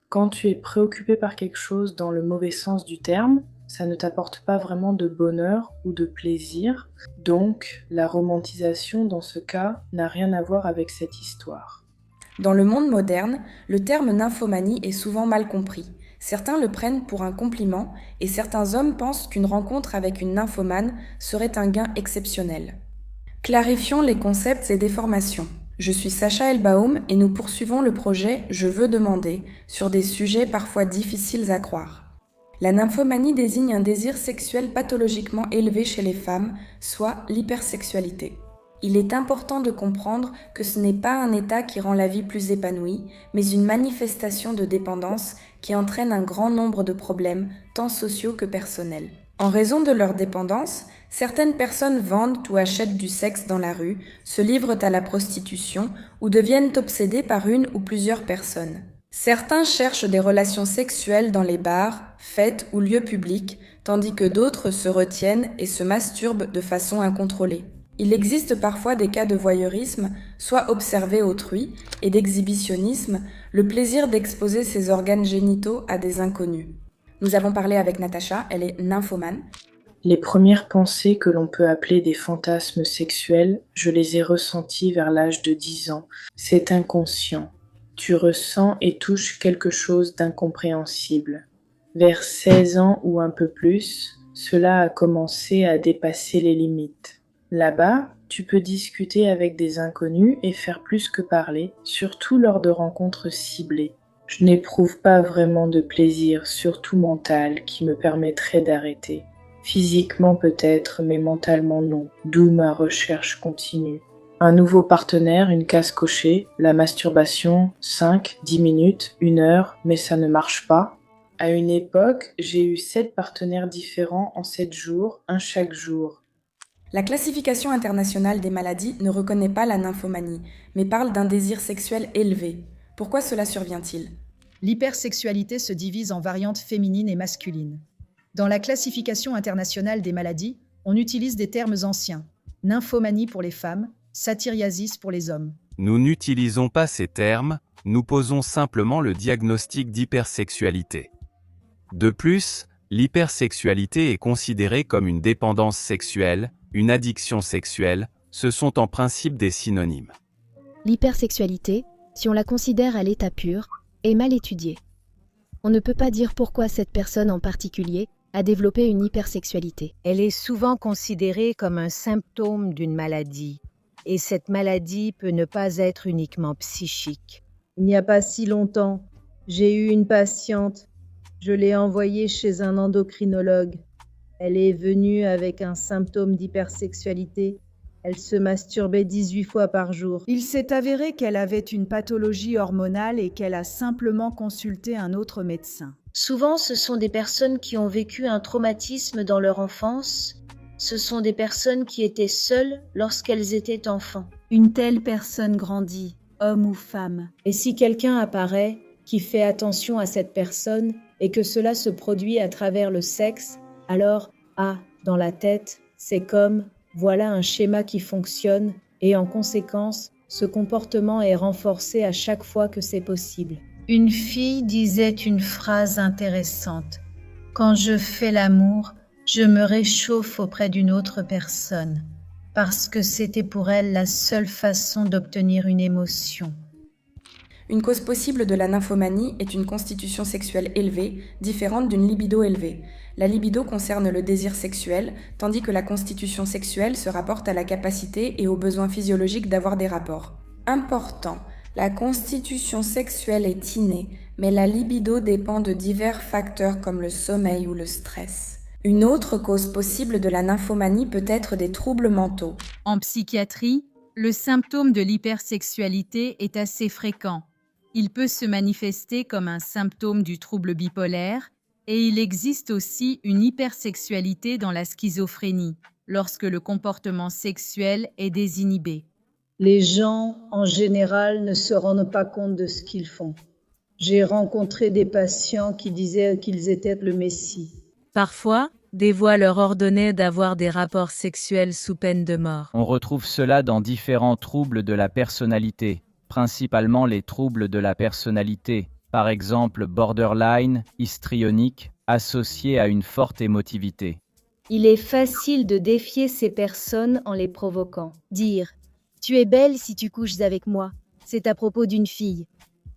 Quand tu es préoccupé par quelque chose dans le mauvais sens du terme, ça ne t'apporte pas vraiment de bonheur ou de plaisir, donc la romantisation dans ce cas n'a rien à voir avec cette histoire. Dans le monde moderne, le terme nymphomanie est souvent mal compris. Certains le prennent pour un compliment et certains hommes pensent qu'une rencontre avec une nymphomane serait un gain exceptionnel. Clarifions les concepts et déformations. Je suis Sacha Elbaum et nous poursuivons le projet Je veux demander sur des sujets parfois difficiles à croire. La nymphomanie désigne un désir sexuel pathologiquement élevé chez les femmes, soit l'hypersexualité. Il est important de comprendre que ce n'est pas un état qui rend la vie plus épanouie, mais une manifestation de dépendance qui entraîne un grand nombre de problèmes, tant sociaux que personnels. En raison de leur dépendance, certaines personnes vendent ou achètent du sexe dans la rue, se livrent à la prostitution ou deviennent obsédées par une ou plusieurs personnes. Certains cherchent des relations sexuelles dans les bars, fêtes ou lieux publics, tandis que d'autres se retiennent et se masturbent de façon incontrôlée. Il existe parfois des cas de voyeurisme, soit observé autrui, et d'exhibitionnisme, le plaisir d'exposer ses organes génitaux à des inconnus. Nous avons parlé avec Natacha, elle est nymphomane. Les premières pensées que l'on peut appeler des fantasmes sexuels, je les ai ressenties vers l'âge de 10 ans. C'est inconscient. Tu ressens et touches quelque chose d'incompréhensible. Vers 16 ans ou un peu plus, cela a commencé à dépasser les limites. Là-bas, tu peux discuter avec des inconnus et faire plus que parler, surtout lors de rencontres ciblées. Je n'éprouve pas vraiment de plaisir, surtout mental, qui me permettrait d'arrêter. Physiquement peut-être, mais mentalement non, d'où ma recherche continue. Un nouveau partenaire, une case cochée, la masturbation, 5, 10 minutes, 1 heure, mais ça ne marche pas. À une époque, j'ai eu 7 partenaires différents en 7 jours, un chaque jour. La classification internationale des maladies ne reconnaît pas la nymphomanie, mais parle d'un désir sexuel élevé. Pourquoi cela survient-il ? L'hypersexualité se divise en variantes féminines et masculines. Dans la classification internationale des maladies, on utilise des termes anciens. Nymphomanie pour les femmes, satyriasis pour les hommes. Nous n'utilisons pas ces termes, nous posons simplement le diagnostic d'hypersexualité. De plus, l'hypersexualité est considérée comme une dépendance sexuelle, une addiction sexuelle, ce sont en principe des synonymes. L'hypersexualité, si on la considère à l'état pur, est mal étudiée. On ne peut pas dire pourquoi cette personne en particulier a développé une hypersexualité. Elle est souvent considérée comme un symptôme d'une maladie, et cette maladie peut ne pas être uniquement psychique. Il n'y a pas si longtemps, j'ai eu une patiente. Je l'ai envoyée chez un endocrinologue. Elle est venue avec un symptôme d'hypersexualité. Elle se masturbait 18 fois par jour. Il s'est avéré qu'elle avait une pathologie hormonale et qu'elle a simplement consulté un autre médecin. Souvent, ce sont des personnes qui ont vécu un traumatisme dans leur enfance. Ce sont des personnes qui étaient seules lorsqu'elles étaient enfants. Une telle personne grandit, homme ou femme. Et si quelqu'un apparaît qui fait attention à cette personne et que cela se produit à travers le sexe, alors, dans la tête, c'est comme, voilà un schéma qui fonctionne et en conséquence, ce comportement est renforcé à chaque fois que c'est possible. Une fille disait une phrase intéressante. « Quand je fais l'amour, je me réchauffe auprès d'une autre personne, parce que c'était pour elle la seule façon d'obtenir une émotion. » Une cause possible de la nymphomanie est une constitution sexuelle élevée, différente d'une libido élevée. La libido concerne le désir sexuel, tandis que la constitution sexuelle se rapporte à la capacité et aux besoins physiologiques d'avoir des rapports. Important, la constitution sexuelle est innée, mais la libido dépend de divers facteurs comme le sommeil ou le stress. Une autre cause possible de la nymphomanie peut être des troubles mentaux. En psychiatrie, le symptôme de l'hypersexualité est assez fréquent. Il peut se manifester comme un symptôme du trouble bipolaire et il existe aussi une hypersexualité dans la schizophrénie, lorsque le comportement sexuel est désinhibé. Les gens, en général, ne se rendent pas compte de ce qu'ils font. J'ai rencontré des patients qui disaient qu'ils étaient le Messie. Parfois, des voix leur ordonnaient d'avoir des rapports sexuels sous peine de mort. On retrouve cela dans différents troubles de la personnalité, principalement les troubles de la personnalité, par exemple borderline, histrionique, associé à une forte émotivité. Il est facile de défier ces personnes en les provoquant. Dire « Tu es belle si tu couches avec moi », c'est à propos d'une fille.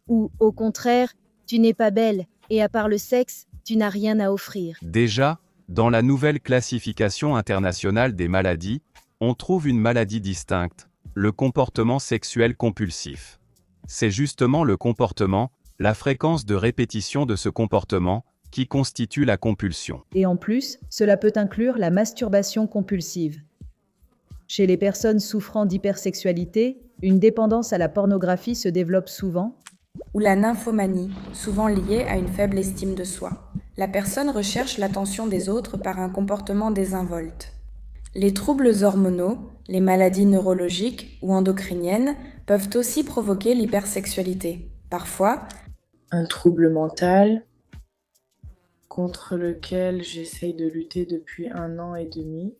Ou, au contraire, « Tu n'es pas belle, et à part le sexe, tu n'as rien à offrir ». Déjà, dans la nouvelle classification internationale des maladies, on trouve une maladie distincte, le comportement sexuel compulsif. C'est justement le comportement, la fréquence de répétition de ce comportement, qui constitue la compulsion. Et en plus, cela peut inclure la masturbation compulsive. Chez les personnes souffrant d'hypersexualité, une dépendance à la pornographie se développe souvent, ou la nymphomanie, souvent liée à une faible estime de soi. La personne recherche l'attention des autres par un comportement désinvolte. Les troubles hormonaux, les maladies neurologiques ou endocriniennes peuvent aussi provoquer l'hypersexualité. Parfois, un trouble mental contre lequel j'essaye de lutter depuis 1 an et demi.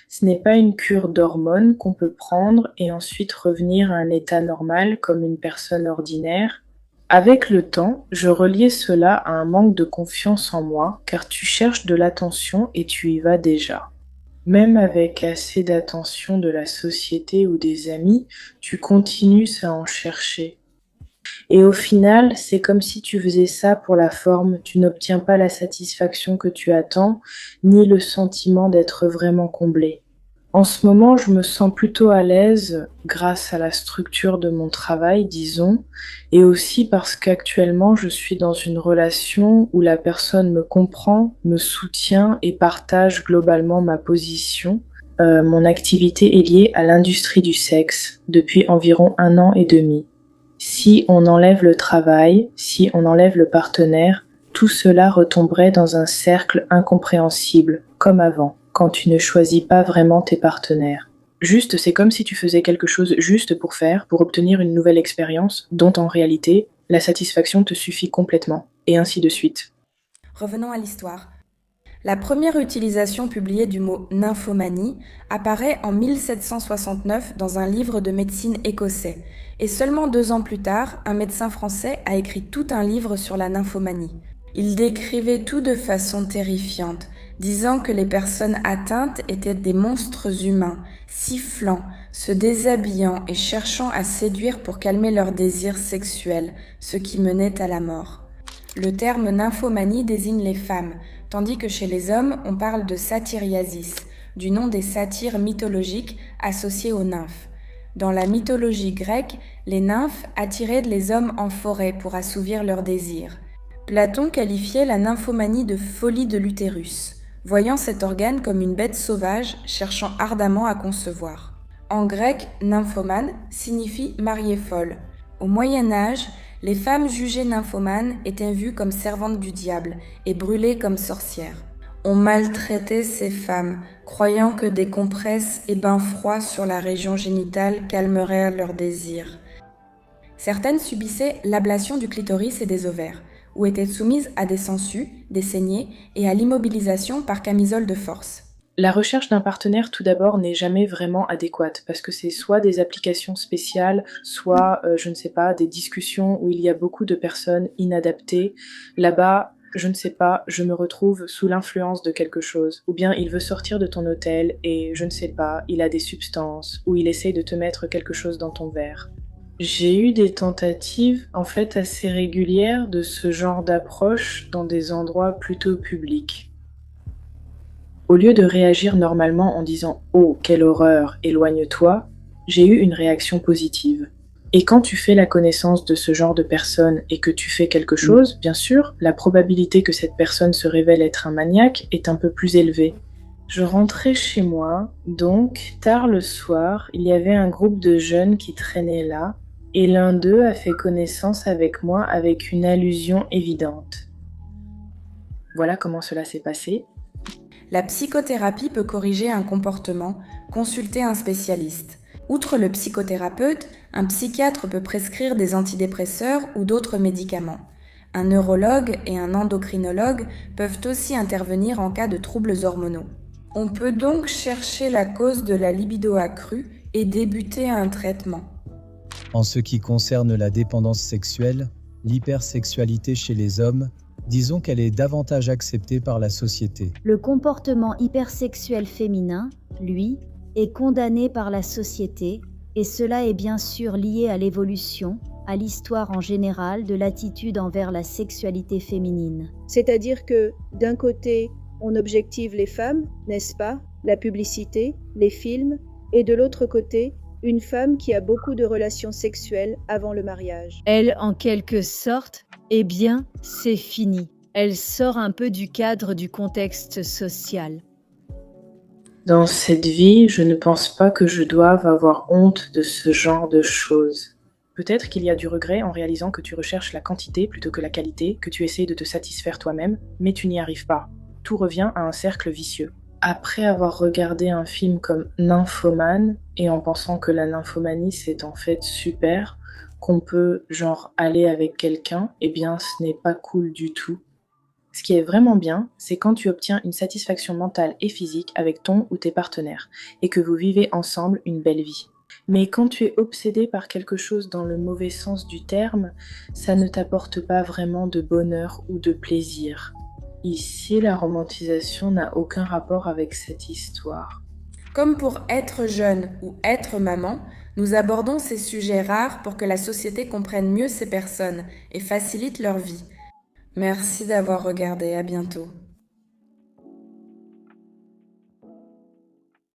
Ce n'est pas une cure d'hormones qu'on peut prendre et ensuite revenir à un état normal comme une personne ordinaire. Avec le temps, je reliais cela à un manque de confiance en moi, car tu cherches de l'attention et tu y vas déjà. Même avec assez d'attention de la société ou des amis, tu continues à en chercher. Et au final, c'est comme si tu faisais ça pour la forme, tu n'obtiens pas la satisfaction que tu attends, ni le sentiment d'être vraiment comblé. En ce moment, je me sens plutôt à l'aise grâce à la structure de mon travail, disons, et aussi parce qu'actuellement, je suis dans une relation où la personne me comprend, me soutient et partage globalement ma position. Mon activité est liée à l'industrie du sexe depuis environ 1 an et demi. Si on enlève le travail, si on enlève le partenaire, tout cela retomberait dans un cercle incompréhensible, comme avant, quand tu ne choisis pas vraiment tes partenaires. Juste, c'est comme si tu faisais quelque chose juste pour faire, pour obtenir une nouvelle expérience, dont en réalité, la satisfaction te suffit complètement, et ainsi de suite. Revenons à l'histoire. La première utilisation publiée du mot nymphomanie apparaît en 1769 dans un livre de médecine écossais, et seulement 2 ans plus tard, un médecin français a écrit tout un livre sur la nymphomanie. Il décrivait tout de façon terrifiante, disant que les personnes atteintes étaient des monstres humains, sifflant, se déshabillant et cherchant à séduire pour calmer leurs désirs sexuels, ce qui menait à la mort. Le terme nymphomanie désigne les femmes, tandis que chez les hommes, on parle de satyriasis, du nom des satyres mythologiques associés aux nymphes. Dans la mythologie grecque, les nymphes attiraient les hommes en forêt pour assouvir leurs désirs. Platon qualifiait la nymphomanie de folie de l'utérus, voyant cet organe comme une bête sauvage cherchant ardemment à concevoir. En grec, nymphomane signifie mariée folle. Au Moyen Âge, les femmes jugées nymphomanes étaient vues comme servantes du diable et brûlées comme sorcières. On maltraitait ces femmes, croyant que des compresses et bains froids sur la région génitale calmeraient leurs désirs. Certaines subissaient l'ablation du clitoris et des ovaires, ou étaient soumises à des sangsues, des saignées et à l'immobilisation par camisole de force. La recherche d'un partenaire, tout d'abord, n'est jamais vraiment adéquate, parce que c'est soit des applications spéciales, soit, je ne sais pas, des discussions où il y a beaucoup de personnes inadaptées. Là-bas, je ne sais pas, je me retrouve sous l'influence de quelque chose. Ou bien il veut sortir de ton hôtel et, je ne sais pas, il a des substances, ou il essaye de te mettre quelque chose dans ton verre. J'ai eu des tentatives, en fait, assez régulières de ce genre d'approche dans des endroits plutôt publics. Au lieu de réagir normalement en disant « Oh, quelle horreur, éloigne-toi », j'ai eu une réaction positive. Et quand tu fais la connaissance de ce genre de personne et que tu fais quelque chose, bien sûr, la probabilité que cette personne se révèle être un maniaque est un peu plus élevée. Je rentrais chez moi, donc, tard le soir, il y avait un groupe de jeunes qui traînaient là, et l'un d'eux a fait connaissance avec moi avec une allusion évidente. Voilà comment cela s'est passé. La psychothérapie peut corriger un comportement, consulter un spécialiste. Outre le psychothérapeute, un psychiatre peut prescrire des antidépresseurs ou d'autres médicaments. Un neurologue et un endocrinologue peuvent aussi intervenir en cas de troubles hormonaux. On peut donc chercher la cause de la libido accrue et débuter un traitement. En ce qui concerne la dépendance sexuelle, L'hypersexualité chez les hommes, disons qu'elle est davantage acceptée par la société. Le comportement hypersexuel féminin, lui, est condamné par la société, et cela est bien sûr lié à l'évolution, à l'histoire en général de l'attitude envers la sexualité féminine. C'est-à-dire que, d'un côté, on objective les femmes, n'est-ce pas, la publicité, les films, et de l'autre côté, une femme qui a beaucoup de relations sexuelles avant le mariage. Elle, en quelque sorte, eh bien, c'est fini. Elle sort un peu du cadre du contexte social. Dans cette vie, je ne pense pas que je doive avoir honte de ce genre de choses. Peut-être qu'il y a du regret en réalisant que tu recherches la quantité plutôt que la qualité, que tu essayes de te satisfaire toi-même, mais tu n'y arrives pas. Tout revient à un cercle vicieux. Après avoir regardé un film comme Nymphomane, et en pensant que la nymphomanie c'est en fait super, qu'on peut genre aller avec quelqu'un, eh bien ce n'est pas cool du tout. Ce qui est vraiment bien, c'est quand tu obtiens une satisfaction mentale et physique avec ton ou tes partenaires, et que vous vivez ensemble une belle vie. Mais quand tu es obsédé par quelque chose dans le mauvais sens du terme, ça ne t'apporte pas vraiment de bonheur ou de plaisir. Ici, la romantisation n'a aucun rapport avec cette histoire. Comme pour être jeune ou être maman, nous abordons ces sujets rares pour que la société comprenne mieux ces personnes et facilite leur vie. Merci d'avoir regardé, à bientôt.